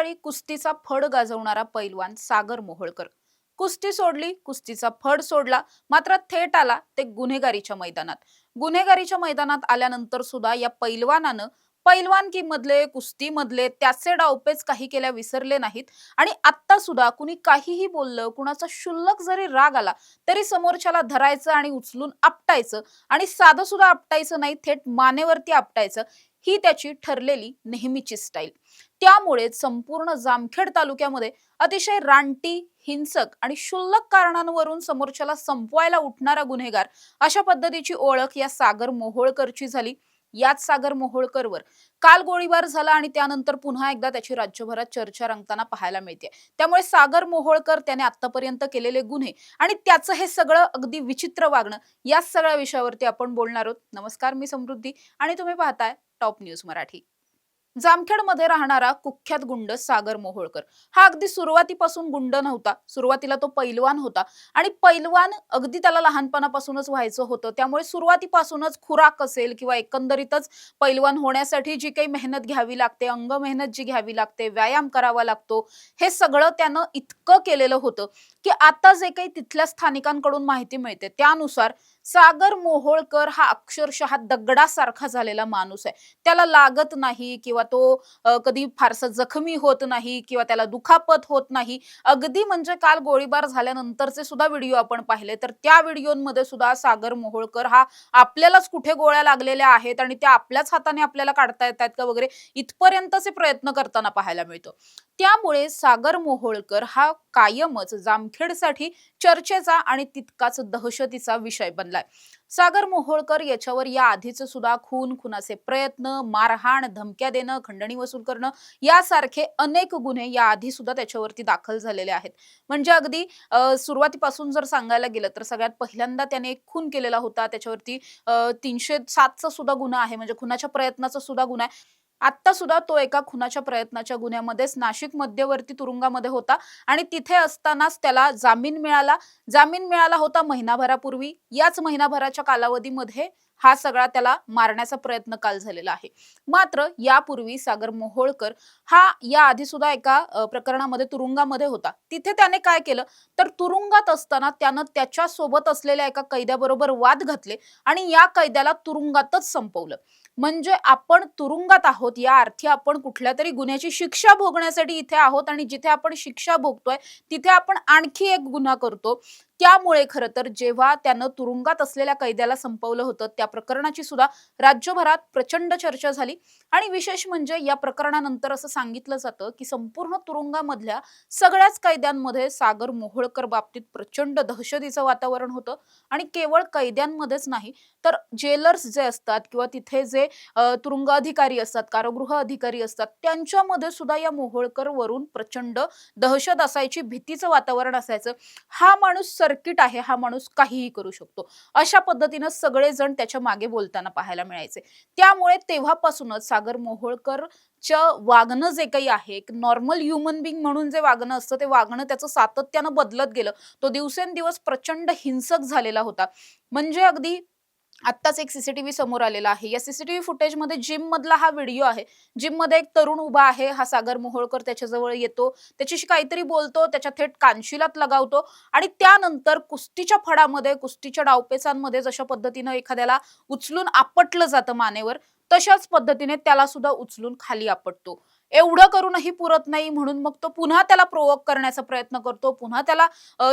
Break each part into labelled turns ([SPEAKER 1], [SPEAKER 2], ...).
[SPEAKER 1] काळी कुस्तीचा फड गाजवणारा पैलवान सागर मोहोळकर कुस्ती सोडली, कुस्तीचा फड सोडला, मात्र थेट आला ते गुन्हेगारीच्या मैदानात आल्यानंतर सुद्धा या पैलवानानं पैलवानकी मधले कुस्ती मधले त्याचे डावपेच काही केल्या विसरले नाहीत. आणि आता सुद्धा कुणी काहीही बोललं, कुणाचा शुल्लक जरी राग आला तरी समोरच्याला धरायचं आणि उचलून आपटायचं. आणि साधं सुद्धा आपटायचं नाही, थेट मानेवरती आपटायचं. ही त्याची ठरलेली नेहमीची स्टाईल. त्यामुळे संपूर्ण जामखेड तालुक्यामध्ये अतिशय रानटी, हिंसक आणि क्षुल्लक कारणांवरून समोरच्याला संपवायला उठणारा गुन्हेगार अशा पद्धतीची ओळख या सागर मोहोळकरची झाली. याच सागर मोहोळकरवर काल गोळीबार झाला आणि त्यानंतर पुन्हा एकदा त्याची राज्यभरात चर्चा रंगताना पाहायला मिळते. त्यामुळे सागर मोहोळकर त्याने आतापर्यंत केलेले गुन्हे आणि त्याचं हे सगळं अगदी विचित्र वागणं, या सगळ्या विषयावरती आपण बोलणार आहोत. नमस्कार, मी समृद्धी आणि तुम्ही पाहताय टॉप न्यूज मराठी. जामखेडमध्ये राहणारा कुख्यात गुंड सागर मोहोळकर हा अगदी सुरुवातीपासून गुंड नव्हता. सुरुवातीला तो पैलवान होता आणि पैलवान अगदी त्याला लहानपणापासूनच व्हायचं होतं. त्यामुळे सुरुवातीपासूनच खुराक असेल किंवा एकंदरीतच पैलवान होण्यासाठी जी काही मेहनत घ्यावी लागते, अंग मेहनत जी घ्यावी लागते, व्यायाम करावा लागतो, हे सगळं त्यानं इतकं केलेलं होतं की आता जे काही तिथल्या स्थानिकांकडून माहिती मिळते त्यानुसार सागर मोहोळकर हा अक्षरशः दगडासारखा झालेला माणूस आहे. त्याला लागत नाही किंवा तो कधी फारसा जखमी होत नाही किंवा त्याला दुखापत होत नाही. अगदी म्हणजे काल गोळीबार झाल्यानंतरचे सुद्धा व्हिडिओ आपण पाहिले तर त्या व्हिडिओमध्ये सुद्धा सागर मोहोळकर हा आपल्यालाच कुठे गोळ्या लागलेल्या आहेत आणि त्या आपल्याच हाताने आपल्याला काढता येतात का वगैरे इथपर्यंतचे प्रयत्न करताना पाहायला मिळतो. त्यामुळे सागर मोहोळकर हा कायमच जामखेडसाठी चर्चेचा आणि तितकाच दहशतीचा विषय बनलाय. सागर मोहोळकर याच्यावर या आधीच सुद्धा खुनाचे प्रयत्न, मारहाण, धमक्या देणं, खंडणी वसूल करणं यासारखे अनेक गुन्हे या आधी सुद्धा त्याच्यावरती दाखल झालेले आहेत. म्हणजे अगदी सुरुवातीपासून जर सांगायला गेलं तर सगळ्यात पहिल्यांदा त्याने एक खून केलेला होता. त्याच्यावरती 307 चा सुद्धा गुन्हा आहे, म्हणजे खुनाच्या प्रयत्नाचा सुद्धा गुन्हा आहे. आता सुद्धा तो एका खुनाच्या प्रयत्नाच्या गुन्ह्यामध्येच नाशिक मध्यवर्ती तुरुंगामध्ये होता आणि तिथे असतानाच त्याला जामीन मिळाला होता महिनाभरापूर्वी. याच महिनाभराच्या कालावधीमध्ये हा सगळा त्याला मारण्याचा प्रयत्न काल झालेला आहे. मात्र यापूर्वी सागर मोहोळकर हा या आधी सुद्धा एका प्रकरणामध्ये तुरुंगामध्ये होता. तिथे त्याने काय केलं तर तुरुंगात असताना त्यानं त्याच्या सोबत असलेल्या एका कैद्याबरोबर वाद घातले आणि या कैद्याला तुरुंगातच संपवलं. म्हणजे आपण तुरुंगात आहोत या अर्थी आपण कुठल्या तरी गुन्ह्याची शिक्षा भोगण्यासाठी इथे आहोत आणि जिथे आपण शिक्षा भोगतोय तिथे आपण आणखी एक गुन्हा करतो. त्यामुळे खरं तर जेव्हा त्यानं तुरुंगात असलेल्या कैद्याला संपवलं होतं त्या प्रकरणाची सुद्धा राज्यभरात प्रचंड चर्चा झाली. आणि विशेष म्हणजे या प्रकरणानंतर असं सांगितलं जातं की संपूर्ण तुरुंगामधल्या सगळ्याच कैद्यांमध्ये सागर मोहोळकर बाबतीत प्रचंड दहशतीचं वातावरण होतं. आणि केवळ कैद्यांमध्येच नाही तर जेलर्स जे असतात किंवा तिथे जे तुरुंग अधिकारी असतात, कारागृह अधिकारी असतात, त्यांच्यामध्ये सुद्धा या मोहोळकर वरून प्रचंड दहशत असायची, भीतीचं वातावरण असायचं. हा माणूस सर्किट आहे, हा माणूस काहीही करू शकतो, अशा पद्धतीनं सगळेजण त्याच्या मागे बोलताना पाहायला मिळायचे. त्यामुळे तेव्हापासूनच सागर मोहोळकर वागणं जे काही आहे, एक नॉर्मल ह्युमन बिंग म्हणून जे वागणं असतं ते वागणं त्याचं सातत्यानं बदलत गेलं. तो दिवसेंदिवस प्रचंड हिंसक झालेला होता. म्हणजे अगदी आत्ताच एक सीसीटीव्ही समोर आलेला आहे. या सीसीटीव्ही फुटेजमध्ये जिम मधला हा व्हिडिओ आहे. जिम मध्ये एक तरुण उभा आहे. हा सागर मोहोळकर त्याच्याजवळ येतो, त्याच्याशी काहीतरी बोलतो, त्याच्या थेट कानशिलात लगावतो आणि त्यानंतर कुस्तीच्या फडामध्ये, कुस्तीच्या डावपेचांमध्ये जशा पद्धतीनं एखाद्याला उचलून आपटलं जातं मानेवर, तशाच पद्धतीने त्याला सुद्धा उचलून खाली आपटतो. एवढं करूनही पुरत नाही म्हणून मग तो पुन्हा त्याला प्रोवोक करण्याचा प्रयत्न करतो, पुन्हा त्याला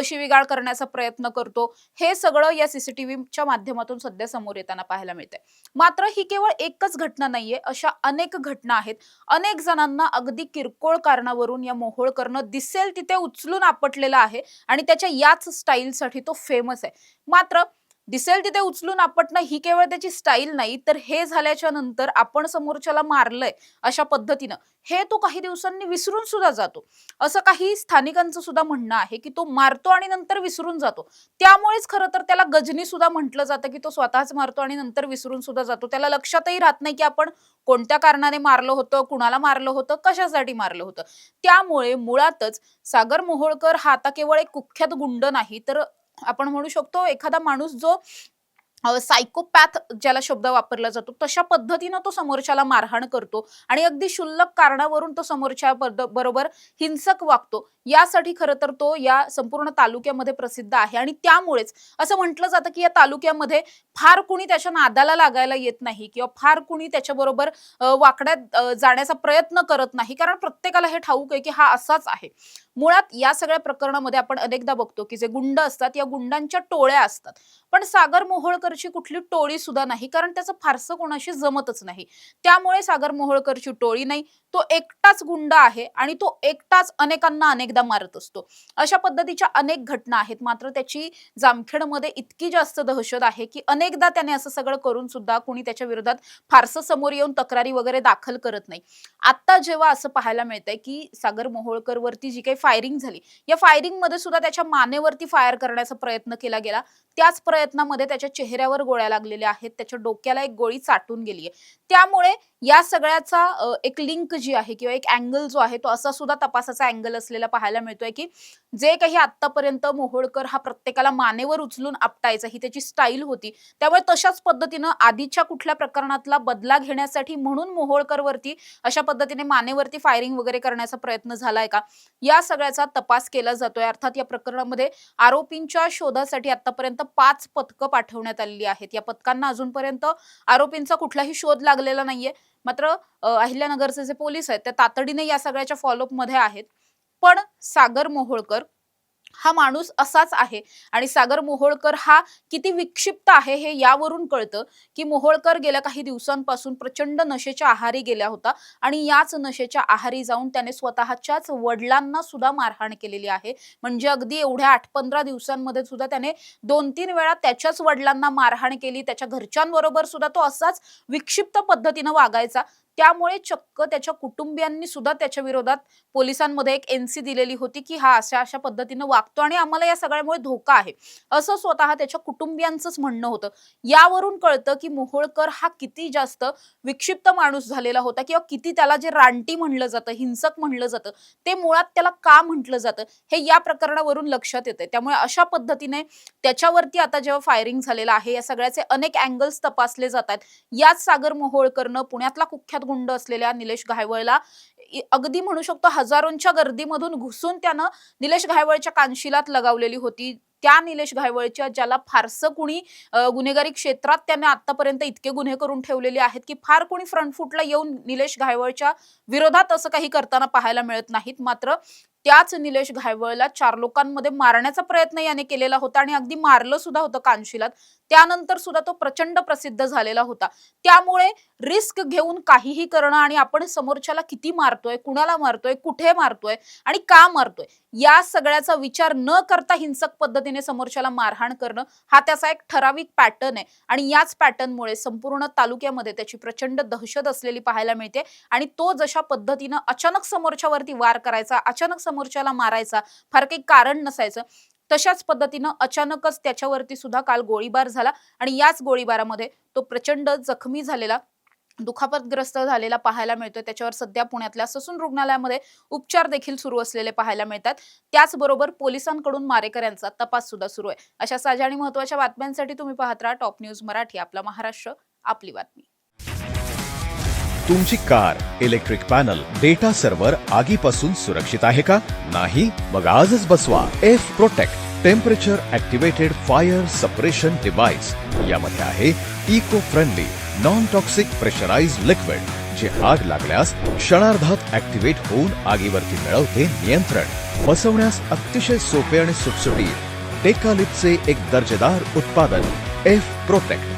[SPEAKER 1] शिवीगाळ करण्याचा प्रयत्न करतो. हे सगळं या सीसीटीव्हीच्या माध्यमातून सध्या समोर येताना पाहायला मिळतंय. मात्र ही केवळ एकच घटना नाहीये, अशा अनेक घटना आहेत. अनेक जणांना अगदी किरकोळ कारणावरून या मोहोळकरनं दिसेल तिथे उचलून आपटलेला आहे आणि त्याच्या याच स्टाईलसाठी तो फेमस आहे. मात्र दिसेल तिथे उचलून आपटणं ही केवळ त्याची स्टाईल नाही, तर हे झाल्याच्या नंतर आपण समोरच्याला मारलंय अशा पद्धतीनं हे तो काही दिवसांनी विसरून सुद्धा जातो. असं काही स्थानिकांचं सुद्धा म्हणणं आहे की तो मारतो आणि नंतर विसरून जातो. त्यामुळेच खरं तर त्याला गजनी सुद्धा म्हटलं जातं की तो स्वतःच मारतो आणि नंतर विसरून सुद्धा जातो. त्याला लक्षातही राहत नाही की आपण कोणत्या कारणाने मारलं होतं, कुणाला मारलं होतं, कशासाठी मारलं होतं. त्यामुळे मुळातच सागर मोहोळकर हा आता केवळ एक कुख्यात गुंड नाही, तर आपण म्हणू शकतो एखादा माणूस जो सायकोपॅथ ज्याला शब्द वापरला जातो तशा पद्धतीनं तो समोरच्याला मारहाण करतो आणि अगदी क्षुल्लक कारणावरून तो समोरच्या बरोबर हिंसक वागतो. यासाठी खरं तर तो या संपूर्ण तालुक्यामध्ये प्रसिद्ध आहे आणि त्यामुळेच असं म्हटलं जातं की या तालुक्यामध्ये फार कुणी त्याच्या नादाला लागायला येत नाही किंवा फार कुणी त्याच्याबरोबर वाकड्यात जाण्याचा प्रयत्न करत नाही, कारण प्रत्येकाला हे ठाऊक आहे की हा असाच आहे. मुळात या सगळ्या प्रकरणामध्ये आपण अनेकदा बघतो की जे गुंड असतात या गुंडांच्या टोळ्या असतात, पण सागर मोहोळकरची कुठली टोळी सुद्धा नाही, कारण त्याचं फारसं कोणाशी जमतच नाही. त्यामुळे सागर मोहोळकरची टोळी नाही, तो एकटाच गुंड आहे आणि तो एकटाच अनेकांना अनेकदा मारत असतो. अशा पद्धतीच्या अनेक घटना आहेत. मात्र त्याची जामखेडमध्ये इतकी जास्त दहशत आहे की अनेकदा त्याने असं सगळं करून सुद्धा कोणी त्याच्या विरोधात फारसं समोर येऊन तक्रारी वगैरे दाखल करत नाही. आता जेव्हा असं पाहायला मिळतंय की सागर मोहोळकर वरती जी काही फायरिंग झाली, या फायरिंग मध्ये सुद्धा त्याच्या मानेवरती फायर करण्याचा प्रयत्न केला गेला. त्याच प्रयत्नामध्ये त्याच्या चेहऱ्यावर गोळ्या लागलेल्या आहेत, त्याच्या डोक्याला एक गोळी चाटून गेली आहे. त्यामुळे या सगळ्याचा एक लिंक जी आहे किंवा एक अँगल जो आहे तो असा सुद्धा तपासाचा अँगल असलेला पाहायला मिळतोय की जे काही आतापर्यंत मोहोळकर हा प्रत्येकाला मानेवर उचलून आपटायचा, ही त्याची स्टाईल होती. त्यामुळे तशाच पद्धतीनं आधीच्या कुठल्या प्रकरणातला बदला घेण्यासाठी म्हणून मोहोळकरवरती अशा पद्धतीने मानेवरती फायरिंग वगैरे करण्याचा प्रयत्न झालाय का, या सगळ्याचा तपास केला जातोय. अर्थात या प्रकरणामध्ये आरोपींच्या शोधासाठी आतापर्यंत 5 पथकं पाठवण्यात आलेली आहेत. या पथकांना अजूनपर्यंत आरोपींचा कुठलाही शोध लागलेला नाहीये. मात्र अहिल्यानगरचे जे पोलीस आहेत ते तातडीने या सगळ्याच्या फॉलोअप मध्ये आहेत. पण सागर मोहोळकर हा माणूस असाच आहे आणि सागर मोहोळकर हा किती विक्षिप्त आहे हे यावरून कळतं की मोहोळकर गेल्या काही दिवसांपासून प्रचंड नशेच्या आहारी गेला होता आणि याच नशेच्या आहारी जाऊन त्याने स्वतःच्याच वडिलांना सुद्धा मारहाण केलेली आहे. म्हणजे अगदी एवढ्या 8-15 दिवसांमध्ये सुद्धा त्याने 2-3 वेळा त्याच्याच वडिलांना मारहाण केली. त्याच्या घरच्यांबरोबर सुद्धा तो असाच विक्षिप्त पद्धतीने वागायचा. त्यामुळे चक्क त्याच्या कुटुंबियांनी सुद्धा त्याच्या विरोधात पोलिसांमध्ये एक एनसी दिलेली होती की हा अशा अशा पद्धतीने वागतो आणि आम्हाला या सगळ्यामुळे धोका आहे, असं स्वतः त्याच्या कुटुंबियांचंच म्हणणं होतं. यावरून कळतं की मोहोळकर हा किती जास्त विक्षिप्त माणूस झालेला होता किंवा किती त्याला जे रानटी म्हणलं जातं, हिंसक म्हणलं जातं, ते मुळात त्याला का म्हटलं जातं हे या प्रकरणावरून लक्षात येते. त्यामुळे अशा पद्धतीने त्याच्यावरती आता जेव्हा फायरिंग झालेलं आहे, या सगळ्याचे अनेक अँगल्स तपासले जातात. याच सागर मोहोळकरनं पुण्यातला कुख्यात गुंड असलेल्या निलेश घायवळला अगदी म्हणू शकतो हजारोंच्या गर्दीमधून घुसून त्यानं निलेश घायवळच्या कानशिलात लगावलेली होती. त्या निलेश घायवळच्या ज्याला फारसं कुणी गुन्हेगारी क्षेत्रात त्याने आतापर्यंत इतके गुन्हे करून ठेवलेले आहेत की फार कोणी फ्रंट फुटला येऊन निलेश घायवळच्या विरोधात असं काही करताना पाहायला मिळत नाहीत. मात्र त्याच निलेश घायवळला 4 लोकांमध्ये मारण्याचा प्रयत्न याने केलेला होता आणि अगदी मारलं सुद्धा होतं कानशिलात. त्यानंतर सुद्धा तो प्रचंड प्रसिद्ध झालेला होता. त्यामुळे रिस्क घेऊन काहीही करणं आणि आपण समोरच्याला किती मारतोय, कुणाला मारतोय, कुठे मारतोय आणि का मारतोय, या सगळ्याचा विचार न करता हिंसक पद्धतीने समोरच्याला मारहाण करणं हा त्याचा एक ठराविक पॅटर्न आहे आणि याच पॅटर्नमुळे संपूर्ण तालुक्यामध्ये त्याची प्रचंड दहशत असलेली पाहायला मिळते आणि तो जशा पद्धतीनं अचानक समोरच्यावरती वार करायचा, अचानक समोरच्याला मारायचा, फार काही कारण नसायचं, तशाच पद्धतीनं अचानकच त्याच्यावरती सुद्धा काल गोळीबार झाला आणि याच गोळीबारामध्ये तो प्रचंड जखमी झालेला, दुखापतग्रस्त झालेला पाहायला मिळतोय. त्याच्यावर सध्या पुण्यातल्या ससून रुग्णालयामध्ये उपचार देखील सुरू असलेले पाहायला मिळतात. त्याचबरोबर पोलिसांकडून मारेकऱ्यांचा तपास सुद्धा सुरू आहे. अशा ताज्या आणि महत्त्वाच्या बातम्यांसाठी तुम्ही पाहत राहा टॉप न्यूज मराठी. आपला महाराष्ट्र, आपली बातमी.
[SPEAKER 2] तुमची car, electric panel, data server आगीपासून सुरक्षित आहे का? नाही? मग आजच बसवा F protect temperature activated fire suppression device. यामध्ये आहे eco friendly non toxic pressurised liquid, जे आग लागल्यास क्षणार्धात ऍक्टिव्हेट होऊन आगीवरती मिळवते नियंत्रण. बसवण्यास अतिशय सोपे आणि सुटसुटीत टेकालिपचे एक दर्जेदार उत्पादन एफ प्रोटेक्ट.